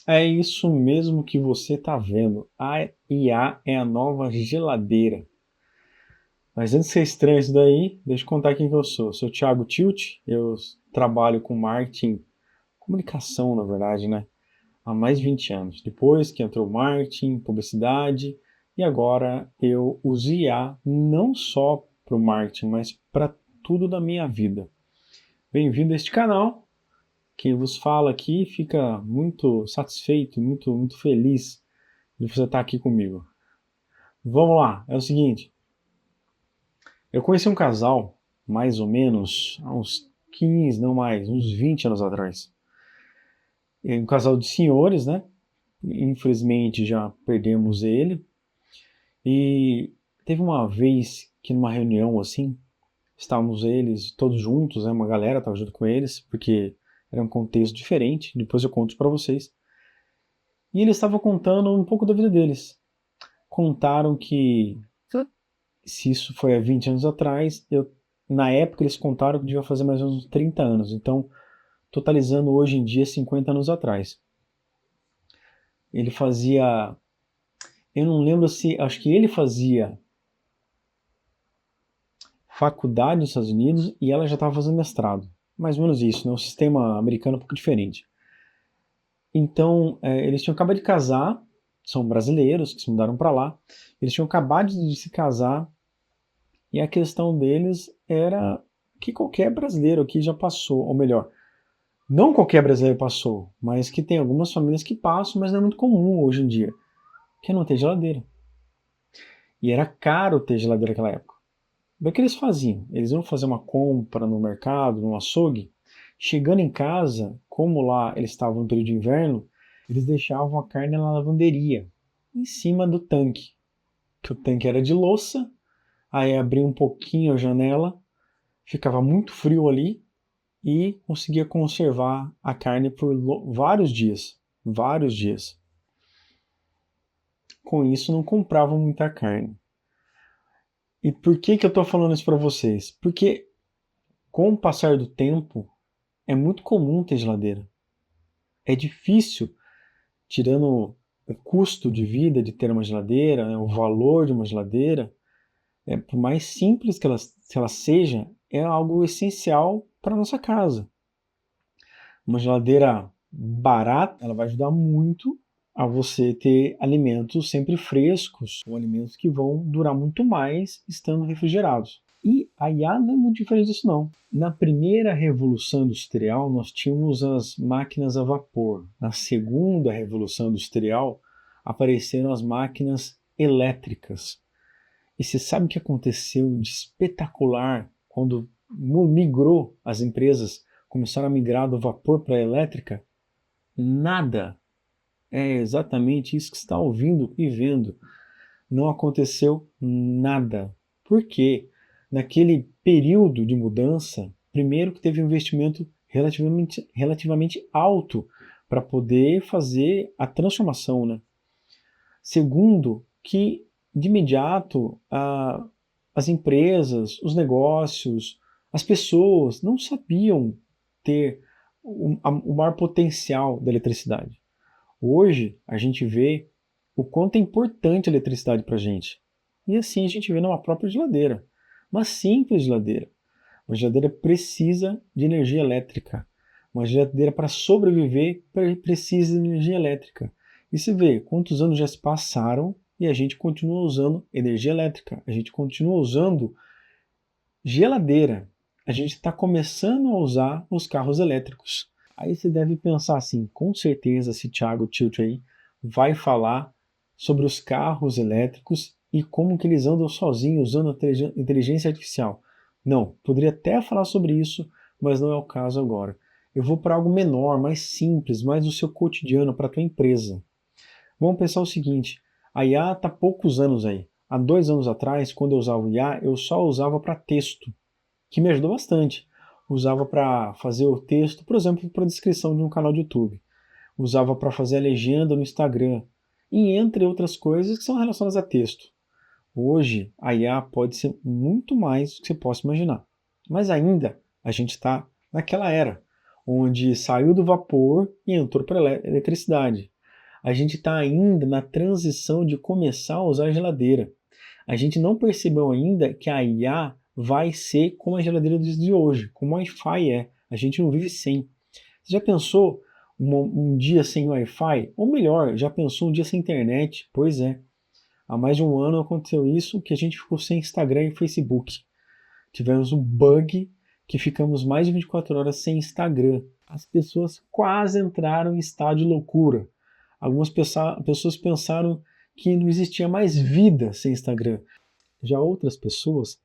É isso mesmo que você está vendo. A IA é a nova geladeira. Mas antes de ser estranho isso daí, deixa eu contar quem que eu sou. Eu sou o Thiago Tilt, eu trabalho com marketing, comunicação na verdade, né? Há mais de 20 anos. Depois que entrou marketing, publicidade, e agora eu uso IA não só para o marketing, mas para tudo da minha vida. Bem-vindo a este canal. Quem vos fala aqui fica muito satisfeito, muito feliz de você estar aqui comigo. Vamos lá, é o seguinte, eu conheci um casal, mais ou menos, há uns 15, não mais, uns 20 anos atrás. É um casal de senhores, né? Infelizmente já perdemos ele. E teve uma vez que numa reunião assim, estávamos eles todos juntos, né? Uma galera estava junto com eles, porque era um contexto diferente, depois eu conto para vocês. E eles estavam contando um pouco da vida deles. Contaram que, se isso foi há 20 anos atrás, na época eles contaram que devia fazer mais ou menos 30 anos. Então, totalizando hoje em dia 50 anos atrás. Ele fazia. Eu não lembro se. Acho que ele fazia faculdade nos Estados Unidos e ela já estava fazendo mestrado. Mais ou menos isso, né? O sistema americano é um pouco diferente. Então, eles tinham acabado de casar, são brasileiros que se mudaram para lá. Eles tinham acabado de se casar e a questão deles era que qualquer brasileiro aqui já passou, ou melhor, não qualquer brasileiro passou, mas que tem algumas famílias que passam, mas não é muito comum hoje em dia, que é não ter geladeira. E era caro ter geladeira naquela época. O que eles faziam? Eles iam fazer uma compra no mercado, no açougue. Chegando em casa, como lá eles estavam no período de inverno, eles deixavam a carne na lavanderia, em cima do tanque. Que o tanque era de louça, aí abria um pouquinho a janela, ficava muito frio ali e conseguia conservar a carne por vários dias. Vários dias. Com isso, não compravam muita carne. E por que eu estou falando isso para vocês? Porque com o passar do tempo, é muito comum ter geladeira. É difícil, tirando o custo de vida de ter uma geladeira, né, o valor de uma geladeira, por mais simples que ela seja, é algo essencial para a nossa casa. Uma geladeira barata, ela vai ajudar muito a você ter alimentos sempre frescos, ou alimentos que vão durar muito mais estando refrigerados. E a IA não é muito diferente disso não. Na primeira revolução industrial, nós tínhamos as máquinas a vapor. Na segunda revolução industrial, apareceram as máquinas elétricas. E você sabe o que aconteceu de espetacular quando migrou as empresas, começaram a migrar do vapor para a elétrica? Nada. É exatamente isso que você está ouvindo e vendo. Não aconteceu nada. Por quê? Naquele período de mudança, primeiro que teve um investimento relativamente alto para poder fazer a transformação, né? Segundo, que de imediato as empresas, os negócios, as pessoas não sabiam ter o maior potencial da eletricidade. Hoje a gente vê o quanto é importante a eletricidade para a gente. E assim a gente vê numa própria geladeira. Uma simples geladeira. Uma geladeira precisa de energia elétrica. Uma geladeira para sobreviver precisa de energia elétrica. E você vê quantos anos já se passaram e a gente continua usando energia elétrica. A gente continua usando geladeira. A gente está começando a usar os carros elétricos. Aí você deve pensar assim, com certeza esse Thiago Tilt aí vai falar sobre os carros elétricos e como que eles andam sozinhos usando a inteligência artificial. Não, poderia até falar sobre isso, mas não é o caso agora. Eu vou para algo menor, mais simples, mais do seu cotidiano, para a tua empresa. Vamos pensar o seguinte, a IA está há poucos anos aí. Há 2 anos atrás, quando eu usava o IA, eu só usava para texto, que me ajudou bastante. Usava para fazer o texto, por exemplo, para a descrição de um canal de YouTube. Usava para fazer a legenda no Instagram. E entre outras coisas que são relacionadas a texto. Hoje, a IA pode ser muito mais do que você possa imaginar. Mas ainda, a gente está naquela era, onde saiu do vapor e entrou para a eletricidade. A gente está ainda na transição de começar a usar a geladeira. A gente não percebeu ainda que a IA vai ser como a geladeira de hoje, como o Wi-Fi é. A gente não vive sem. Você já pensou um dia sem Wi-Fi? Ou melhor, já pensou um dia sem internet? Pois é. Há mais de um ano aconteceu isso, que a gente ficou sem Instagram e Facebook. Tivemos um bug que ficamos mais de 24 horas sem Instagram. As pessoas quase entraram em estado de loucura. Algumas pessoas pensaram que não existia mais vida sem Instagram. Já outras pessoas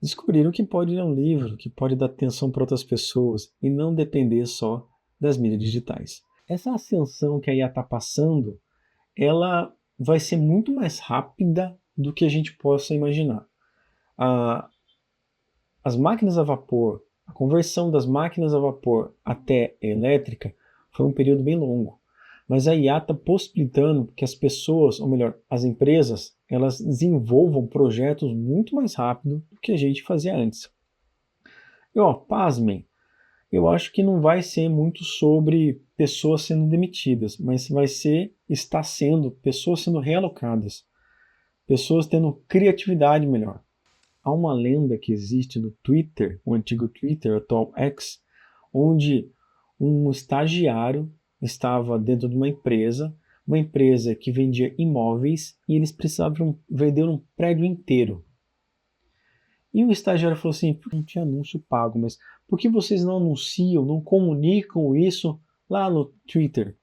descobriram que pode ler um livro, que pode dar atenção para outras pessoas e não depender só das mídias digitais. Essa ascensão que a IA está passando, ela vai ser muito mais rápida do que a gente possa imaginar. As máquinas a vapor, a conversão das máquinas a vapor até elétrica foi um período bem longo. Mas a IA está possibilitando que as pessoas, ou melhor, as empresas, elas desenvolvam projetos muito mais rápido do que a gente fazia antes. E ó, pasmem, eu acho que não vai ser muito sobre pessoas sendo demitidas, mas está sendo pessoas sendo realocadas, pessoas tendo criatividade melhor. Há uma lenda que existe no Twitter, o antigo Twitter, atual X, onde um estagiário estava dentro de uma empresa que vendia imóveis e eles precisavam vender um prédio inteiro. E o estagiário falou assim, não tinha anúncio pago, mas por que vocês não anunciam, não comunicam isso lá no Twitter?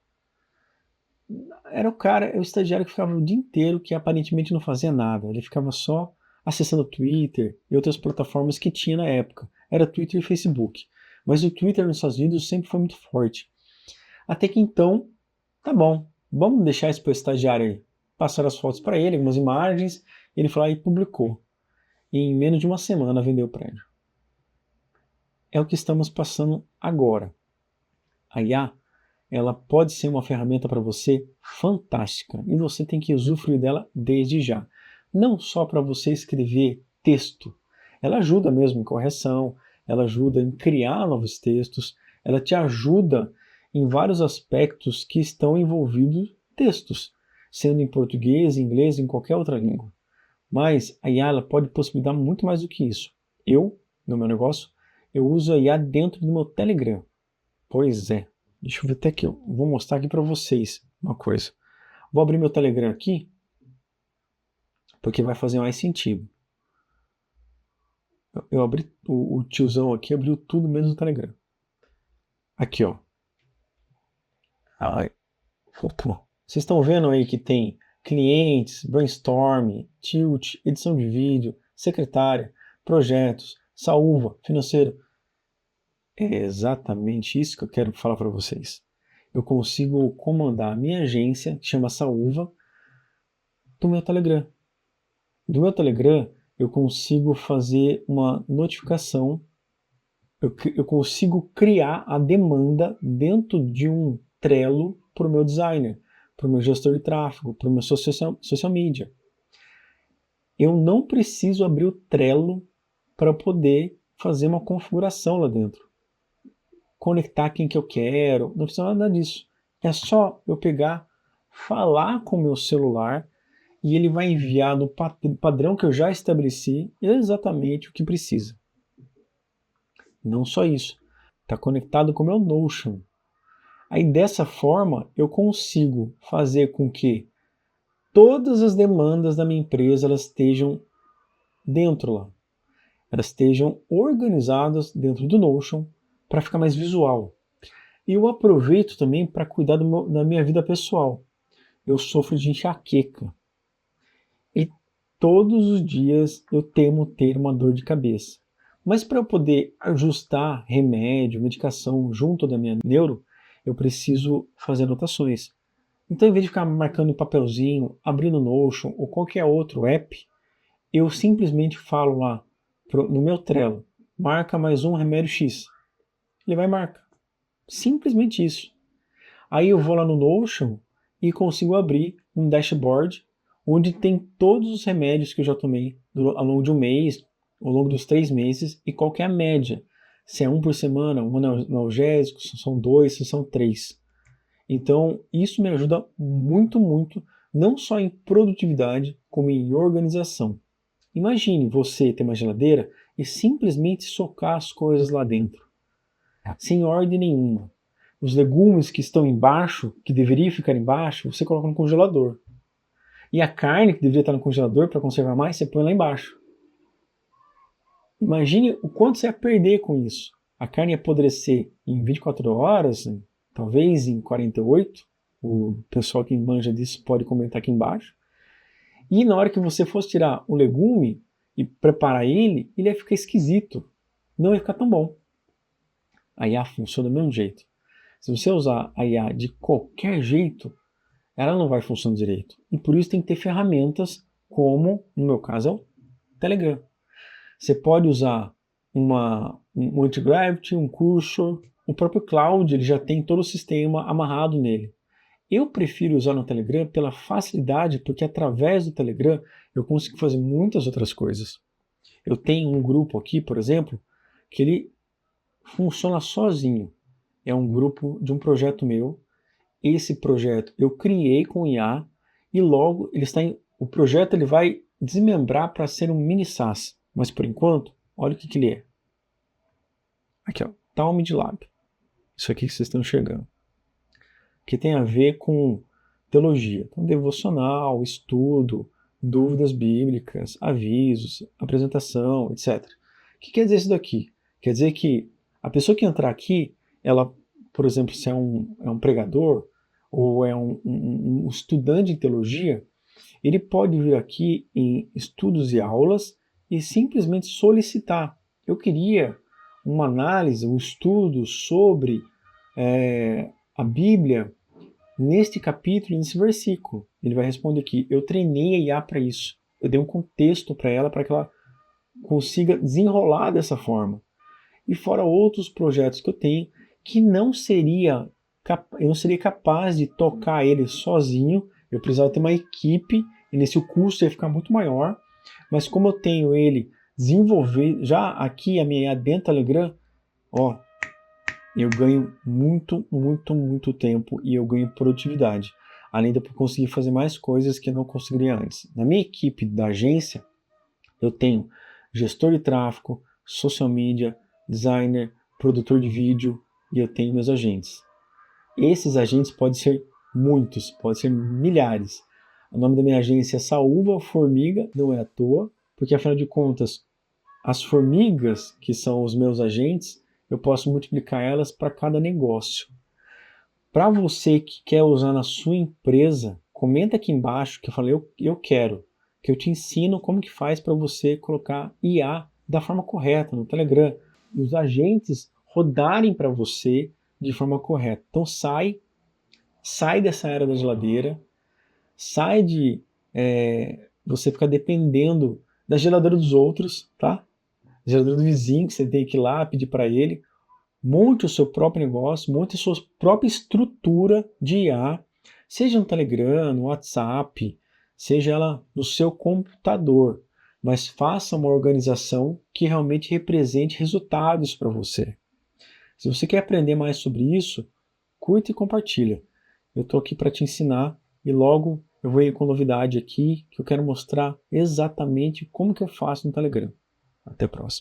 Era o estagiário que ficava o dia inteiro, que aparentemente não fazia nada, ele ficava só acessando o Twitter e outras plataformas que tinha na época. Era Twitter e Facebook. Mas o Twitter nos Estados Unidos sempre foi muito forte. Até que então, tá bom, vamos deixar isso para o estagiário aí. Passaram as fotos para ele, algumas imagens, ele foi lá e publicou. E em menos de uma semana vendeu o prédio. É o que estamos passando agora. A IA, ela pode ser uma ferramenta para você fantástica e você tem que usufruir dela desde já. Não só para você escrever texto. Ela ajuda mesmo em correção, ela ajuda em criar novos textos, ela te ajuda em vários aspectos que estão envolvidos textos, sendo em português, inglês, em qualquer outra língua. Mas a IA ela pode possibilitar muito mais do que isso. No meu negócio, eu uso a IA dentro do meu Telegram. Pois é. Deixa eu ver até que eu vou mostrar aqui para vocês uma coisa. Vou abrir meu Telegram aqui, porque vai fazer mais sentido. Eu abri o tiozão aqui, abriu tudo menos o Telegram. Aqui, ó. Ai. Opa. Vocês estão vendo aí que tem clientes, brainstorm, tilt, edição de vídeo, secretária, projetos, saúva, financeiro. É exatamente isso que eu quero falar para vocês. Eu consigo comandar a minha agência, que chama Saúva, do meu Telegram. Do meu Telegram, eu consigo fazer uma notificação, eu consigo criar a demanda dentro de um Trello para o meu designer, para o meu gestor de tráfego, para o meu social media. Eu não preciso abrir o Trello para poder fazer uma configuração lá dentro. Conectar quem que eu quero, não precisa nada disso. É só eu pegar, falar com o meu celular e ele vai enviar no padrão que eu já estabeleci exatamente o que precisa. Não só isso, está conectado com o meu Notion. Aí dessa forma eu consigo fazer com que todas as demandas da minha empresa elas estejam dentro lá. Elas estejam organizadas dentro do Notion para ficar mais visual. E eu aproveito também para cuidar da minha vida pessoal. Eu sofro de enxaqueca. E todos os dias eu temo ter uma dor de cabeça. Mas para eu poder ajustar remédio, medicação junto da minha neuro, eu preciso fazer anotações. Então, em vez de ficar marcando em papelzinho, abrindo Notion ou qualquer outro app, eu simplesmente falo lá no meu Trello, marca mais um remédio X. Ele vai marcar. Simplesmente isso. Aí eu vou lá no Notion e consigo abrir um dashboard onde tem todos os remédios que eu já tomei ao longo de um mês, ao longo dos 3 meses e qual que é a média. Se é um por semana, um analgésico, se são 2, se são 3. Então, isso me ajuda muito, muito, não só em produtividade, como em organização. Imagine você ter uma geladeira e simplesmente socar as coisas lá dentro, sem ordem nenhuma. Os legumes que estão embaixo, que deveriam ficar embaixo, você coloca no congelador. E a carne que deveria estar no congelador para conservar mais, você põe lá embaixo. Imagine o quanto você ia perder com isso. A carne ia apodrecer em 24 horas, talvez em 48. O pessoal que manja disso pode comentar aqui embaixo. E na hora que você fosse tirar o legume e preparar ele, ele ia ficar esquisito. Não ia ficar tão bom. A IA funciona do mesmo jeito. Se você usar a IA de qualquer jeito, ela não vai funcionar direito. E por isso tem que ter ferramentas como, no meu caso, é o Telegram. Você pode usar um anti-gravity, um cursor, o próprio Cloud, ele já tem todo o sistema amarrado nele. Eu prefiro usar no Telegram pela facilidade, porque através do Telegram eu consigo fazer muitas outras coisas. Eu tenho um grupo aqui, por exemplo, que ele funciona sozinho. É um grupo de um projeto meu. Esse projeto eu criei com IA e logo o projeto ele vai desmembrar para ser um mini SaaS. Mas por enquanto, olha o que ele é. Aqui, ó, Talmud Lab. Isso aqui que vocês estão enxergando. Que tem a ver com teologia. Então, devocional, estudo, dúvidas bíblicas, avisos, apresentação, etc. O que quer dizer isso daqui? Quer dizer que a pessoa que entrar aqui, ela, por exemplo, se é um pregador ou é um estudante de teologia, ele pode vir aqui em estudos e aulas e simplesmente solicitar. Eu queria uma análise, um estudo sobre a Bíblia neste capítulo, nesse versículo. Ele vai responder aqui, eu treinei a IA para isso. Eu dei um contexto para ela que ela consiga desenrolar dessa forma. E fora outros projetos que eu tenho que eu não seria capaz de tocar ele sozinho. Eu precisava ter uma equipe e nesse o custo ia ficar muito maior. Mas como eu tenho ele desenvolver já aqui a minha IA dentro do Telegram, ó, eu ganho muito, muito, muito tempo e eu ganho produtividade. Além de eu conseguir fazer mais coisas que eu não conseguiria antes. Na minha equipe da agência, eu tenho gestor de tráfego, social media, designer, produtor de vídeo e eu tenho meus agentes. Esses agentes podem ser muitos, podem ser milhares. O nome da minha agência é Saúva Formiga, não é à toa, porque afinal de contas, as formigas, que são os meus agentes, eu posso multiplicar elas para cada negócio. Para você que quer usar na sua empresa, comenta aqui embaixo que eu falei, eu quero, que eu te ensino como que faz para você colocar IA da forma correta no Telegram. E os agentes rodarem para você de forma correta. Então sai dessa era da geladeira, sai de você ficar dependendo da geladeira dos outros, tá? Geladeira do vizinho, que você tem que ir lá pedir para ele. Monte o seu próprio negócio, monte a sua própria estrutura de IA, seja no Telegram, no WhatsApp, seja ela no seu computador, mas faça uma organização que realmente represente resultados para você. Se você quer aprender mais sobre isso, curta e compartilha. Eu estou aqui para te ensinar e logo eu vou ir com novidade aqui que eu quero mostrar exatamente como que eu faço no Telegram. Até a próxima.